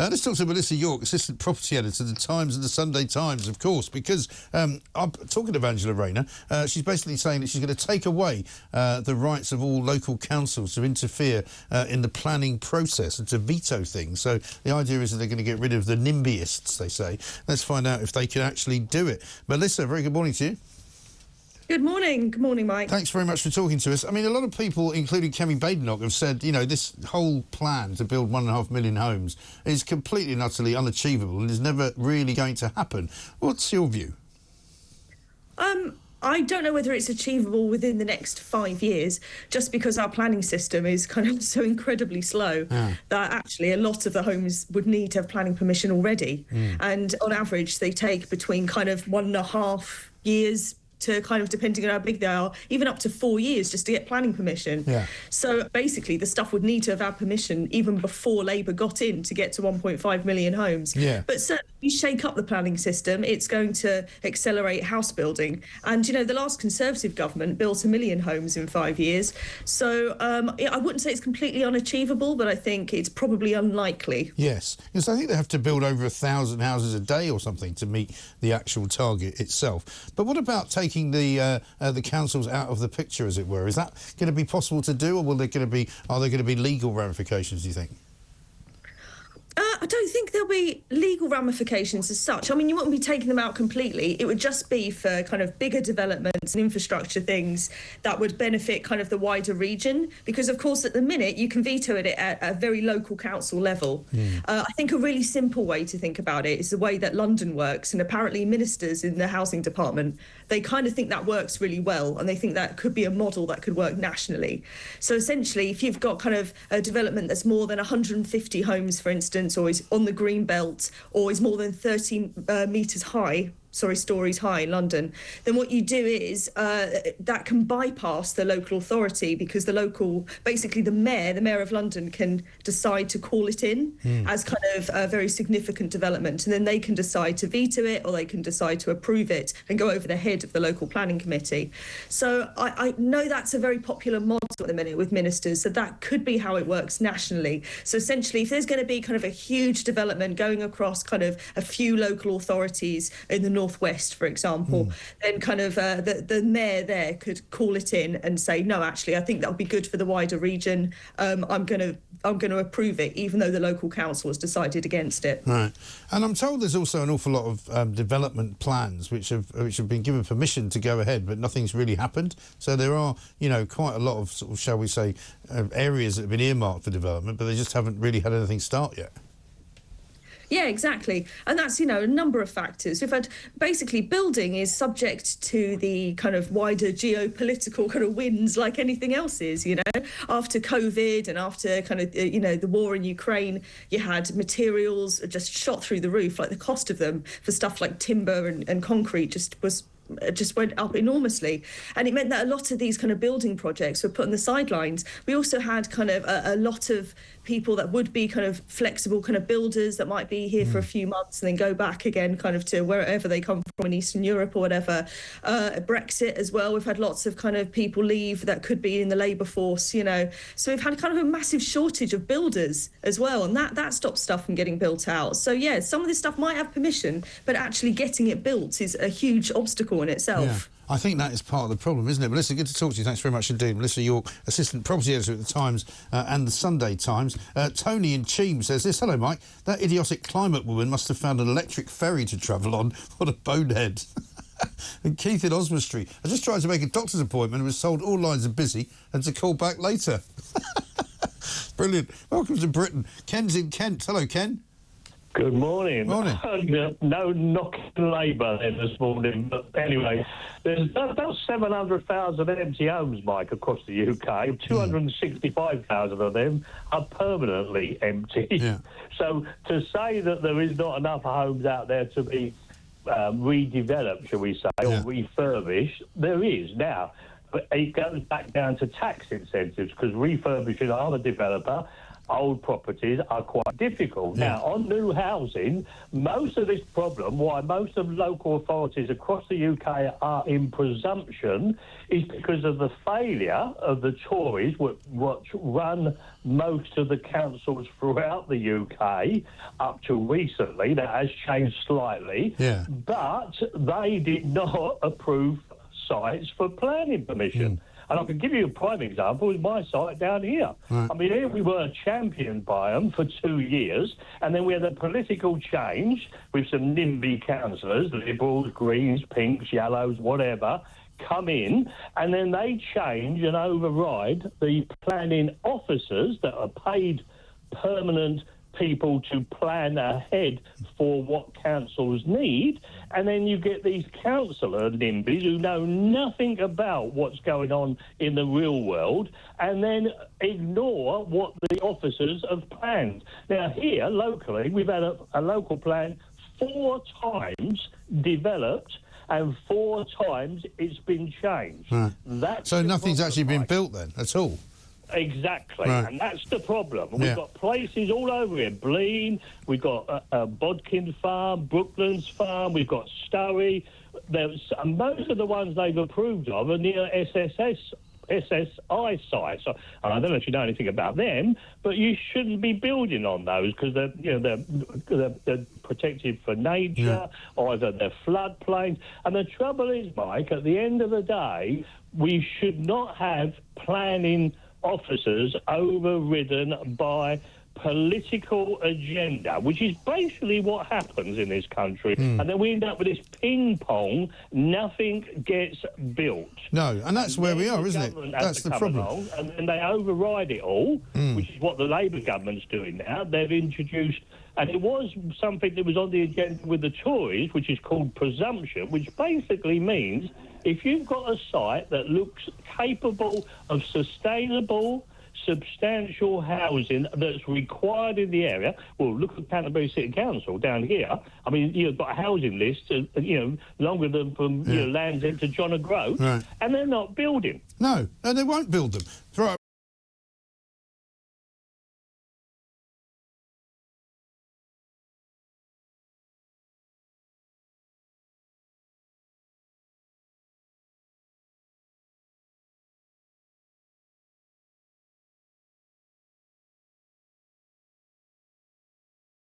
Let's talk to Melissa York, Assistant Property Editor of the Times and the Sunday Times, of course, because I'm talking to Angela Rayner. She's basically saying that she's going to take away the rights of all local councils to interfere in the planning process and to veto things. So the idea is that they're going to get rid of the NIMBYists, they say. Let's find out if they can actually do it. Melissa, very good morning to you. Good morning. Good morning, Mike. Thanks very much for talking to us. I mean, a lot of people, including Kemi Badenoch, have said, you know, this whole plan to build 1.5 million homes is completely and utterly unachievable and is never really going to happen. What's your view? I don't know whether it's achievable within the next 5 years, just because our planning system is kind of so incredibly slow that actually a lot of the homes would need to have planning permission already. And on average, they take between kind of 1.5 years to kind of, depending on how big they are, even up to 4 years just to get planning permission. So basically the stuff would need to have had permission even before Labour got in to get to 1.5 million homes. But certainly if you shake up the planning system, it's going to accelerate house building. And, you know, the last Conservative government built 1 million homes in 5 years. So I wouldn't say it's completely unachievable, but I think it's probably unlikely. Yes, because I think they have to build over 1,000 houses a day or something to meet the actual target itself. But what about taking the councils out of the picture, as it were? Is that going to be possible to do, or are there going to be legal ramifications, do you think? I don't think there'll be legal ramifications as such. I mean, you wouldn't be taking them out completely. It would just be for kind of bigger developments and infrastructure things that would benefit kind of the wider region. Because, of course, at the minute, you can veto it at a very local council level. I think a really simple way to think about it is the way that London works. And apparently ministers in the housing department, they kind of think that works really well. And they think that could be a model that could work nationally. So essentially, if you've got kind of a development that's more than 150 homes, for instance, or is on the green belt, or is more than 30 stories high in London, then what you do is that can bypass the local authority, because basically the mayor of London can decide to call it in as kind of a very significant development, and then they can decide to veto it or they can decide to approve it and go over the head of the local planning committee. So I know that's a very popular model at the minute with ministers, so that could be how it works nationally. So essentially, if there's going to be kind of a huge development going across kind of a few local authorities in the northwest, for example, then kind of the mayor there could call it in and say, no, actually, I think that would be good for the wider region. I'm going to approve it, even though the local council has decided against it. Right, and I'm told there's also an awful lot of development plans which have been given permission to go ahead, but nothing's really happened. So there are, you know, quite a lot of sort of, shall we say, areas that have been earmarked for development, but they just haven't really had anything start yet. Yeah, exactly. And that's, you know, a number of factors. We've had basically building is subject to the kind of wider geopolitical kind of winds like anything else is, you know. After COVID and after kind of, you know, the war in Ukraine, you had materials just shot through the roof, like the cost of them for stuff like timber and concrete just went up enormously, and it meant that a lot of these kind of building projects were put on the sidelines. We also had kind of a lot of people that would be kind of flexible kind of builders that might be here for a few months and then go back again kind of to wherever they come from in Eastern Europe or whatever. Brexit as well, we've had lots of kind of people leave that could be in the labour force, you know. So we've had kind of a massive shortage of builders as well, and that stops stuff from getting built out. So yeah, some of this stuff might have permission, but actually getting it built is a huge obstacle in itself. Yeah. I think that is part of the problem, isn't it? Melissa, good to talk to you. Thanks very much indeed. Melissa York, Assistant Property Editor at the Times and the Sunday Times. Tony in Cheam says this. Hello, Mike. That idiotic climate woman must have found an electric ferry to travel on. What a bonehead. And Keith in Osmond Street. I just tried to make a doctor's appointment and was told all lines are busy and to call back later. Brilliant. Welcome to Britain. Ken's in Kent. Hello, Ken. Good morning. Morning. No knocking Labour then this morning, but anyway, there's about 700,000 empty homes, Mike, across the UK. 265,000 of them are permanently empty. Yeah. So to say that there is not enough homes out there to be redeveloped, shall we say, or refurbished, there is now. But it goes back down to tax incentives, because refurbishing, I'm a developer, old properties are quite difficult. Yeah. Now, on new housing, most of this problem, why most of local authorities across the UK are in presumption, is because of the failure of the Tories, which run most of the councils throughout the UK up to recently. That has changed slightly. Yeah. But they did not approve sites for planning permission. And I can give you a prime example with my site down here. Right. I mean, here we were championed by them for 2 years, and then we had a political change with some NIMBY councillors, Liberals, Greens, Pinks, Yellows, whatever, come in, and then they change and override the planning officers that are paid permanent people to plan ahead for what councils need, and then you get these councillor NIMBYs who know nothing about what's going on in the real world and then ignore what the officers have planned. Now here, locally, we've had a local plan 4 times developed and 4 times it's been changed. Right. That's So the nothing's problem, actually been Mike. built then at all? Exactly, Right. and that's the problem. We've Yeah. got places all over here. Blean, we've got Bodkin Farm, Brooklands Farm, we've got Story. And most of the ones they've approved of are near SSI sites. So, and I don't know if you know anything about them, but you shouldn't be building on those because they're protected for nature, either they're floodplains. And the trouble is, Mike, at the end of the day, we should not have planning officers overridden by political agenda, which is basically what happens in this country. And then we end up with this ping pong, nothing gets built. No, and that's where we are, isn't it? That's the problem. Along, and then they override it all, which is what the Labour government's doing now. They've introduced, and it was something that was on the agenda with the Tories, which is called presumption, which basically means if you've got a site that looks capable of sustainable, substantial housing that's required in the area. Well, look at Canterbury City Council down here. I mean, you've got a housing list, longer than from Land's End to John O'Groats, Right. and they're not building. No, and they won't build them. Right.